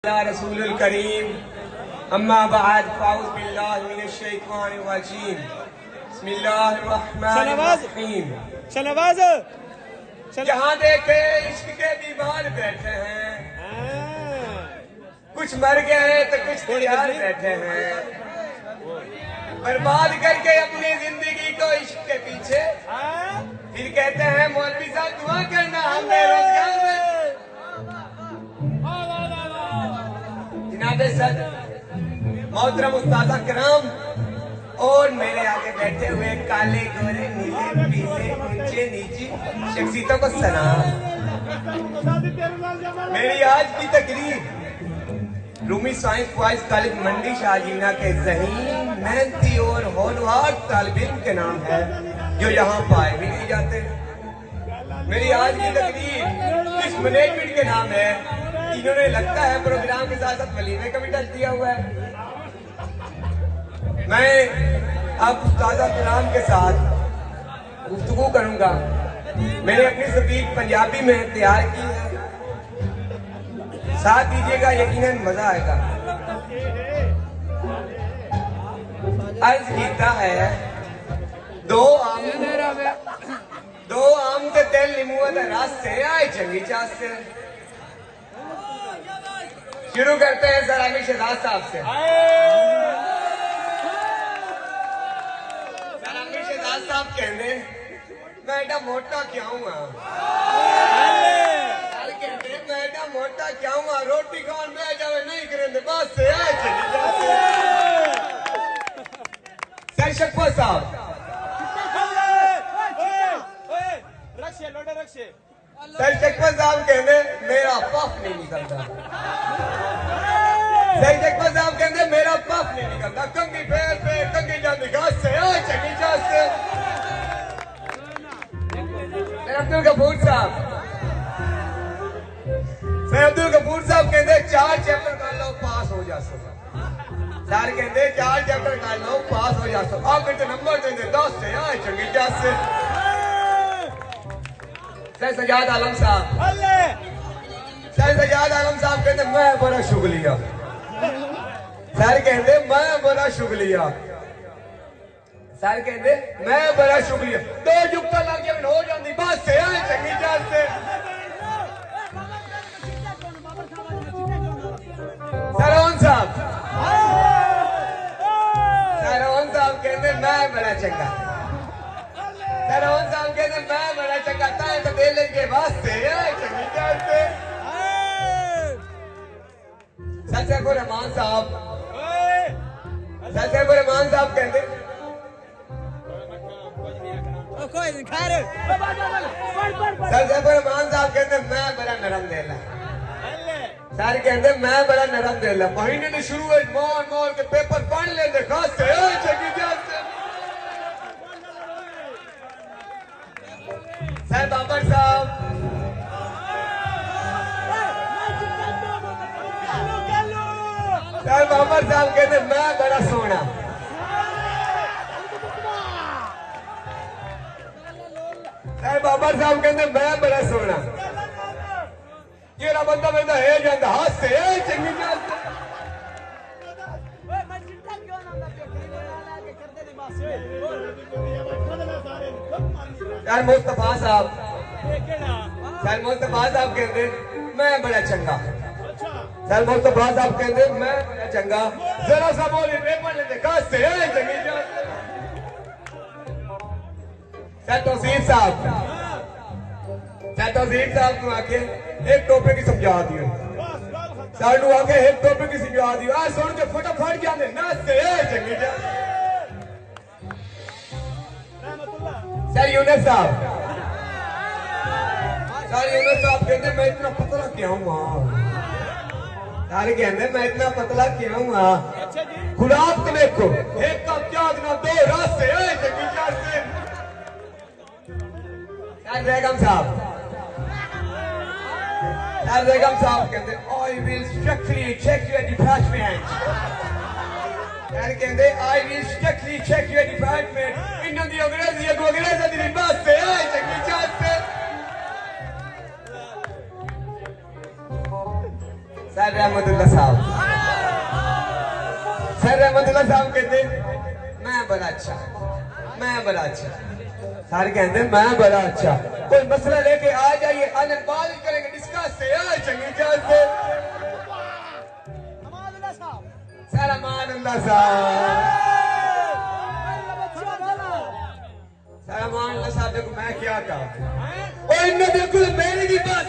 रसूलुल करीम अम्मा बाद फ़ाऊज़ बिल्लाहि मिनश शैतानिर रजीम बिस्मिल्लाहिर रहमानिर रहीम। जहाँ देखे इश्क के दीवार बैठे हैं, कुछ मर गए हैं तो कुछ तैयार बैठे हैं, बर्बाद करके अपनी जिंदगी को इश्क के पीछे। फिर कहते हैं मौलवी साहब दुआ करना हम बेरोजगार हैं। जनाबे सद मोहतरम उस्ताद किराम और मेरे आगे बैठे हुए काले गोरे नीले पीले ऊंचे नीची शख्सियतों को सलाम। मेरी आज की तकरीर रूमी साइंस बॉयज कॉलेज मंडी शाहजीना के ज़हीन मेहनती और होनहार तालिब इल्म के नाम है, जो यहाँ पाए भी नहीं जाते। मेरी आज की तकरीर इस मैनेजमेंट के नाम है, इन्होंने लगता है प्रोग्राम के साथ साथ वलीमे का भी टच दिया हुआ है। मैं अब उस्ताद किराम के साथ गुफ्तगू करूंगा। मैंने अपनी स्पीच पंजाबी में तैयार की है, साथ दीजिएगा, यकीनन मजा आएगा। अर्ज कीता है दो आम ते तेल नींबू दा रस से आए चंगी चास से। शुरू करते हैं सलामी शहजाद साहब से। सलामी शहजाद साहब कहते मैं एडा मोटा क्या हुआ, मैं एडा मोटा क्या हुआ, रोटी खान में जावे नहीं करेंगे बस से आए चली जाते। सर शक्फा साहब सर शक्फा साहब कहते मेरा पफ नहीं निकलता। सर शक्फा साहब कहते मेरा पफ नहीं निकलता, कंगी पैर पे कंगी जाती घास से आए चंगी घास से। सर अब्दुल गफूर साहब कहते 4 चैप्टर कर लो पास हो जा सको। सर कहते 4 चैप्टर कर लो पास हो जा सको। आप कहते नंबर देंगे 10 से आए चंगी घास से। सर सजाद आलम साहब कहते मैं बड़ा शुक्रिया। सर कहते मैं बड़ा शुक्रिया। सर कहते मैं बड़ा शुक्रिया। 2 जुगता लग जाए हो जाती बस से आए चंगी जात से। सरवन साहब कहते मैं बड़ा चंगा। सरवन साहब कहते मैं बड़ा चंगा था तो दे लेंगे वास्ते चंगी जात से। सैफुर रहमान साहब कहते मैं बड़ा नरम दिल है। सर कहते मैं बड़ा नरम दिल है। महीने ने शुरू मोर के पेपर पढ़ लेते खास से चंगी जात से। सर बाबर साहब कहते मैं बड़ा सोना। सर बाबर साहब कहते मैं बड़ा सोना। ये बंदा बंदा है जाता हाथ से चंगी जात से। सर मुस्तफा साहब कहते मैं बड़ा चंगा। सर मुस्तफा साहब कहते मैं बड़ा चंगा। जरा सा बोले पेपर लेते खास से चंगी जात से। सर तौसीफ साहब को आके एक टॉपिक की समझा दियो। सर को आके एक टॉपिक की समझा दियो। आज सुन के फटाफट जाने नाच से चंगी जात। सर यूनुस साहब कहते मैं इतना पतला क्यों हुआ। सर कहते मैं इतना पतला क्यों हुआ। खुराक तो देखो एक कप चाय ना 2 रात से चंगी जात से। सर बेगम साहब कहते I will strictly check your department। Sir कहते I will strictly check your department। इन्हों दी अंग्रेज़ी दी बात से चंगी जात से। सर रहमतुल्लाह साहब कहते मैं बड़ा अच्छा सर कहते मैं बड़ा अच्छा। कोई मसला लेके आ जाइए, बात करेंगे, डिस्कस से चंगी चाल से। सर अमानुल्लाह साहब देखो मैं क्या कहा, बिल्कुल मेरी भी बात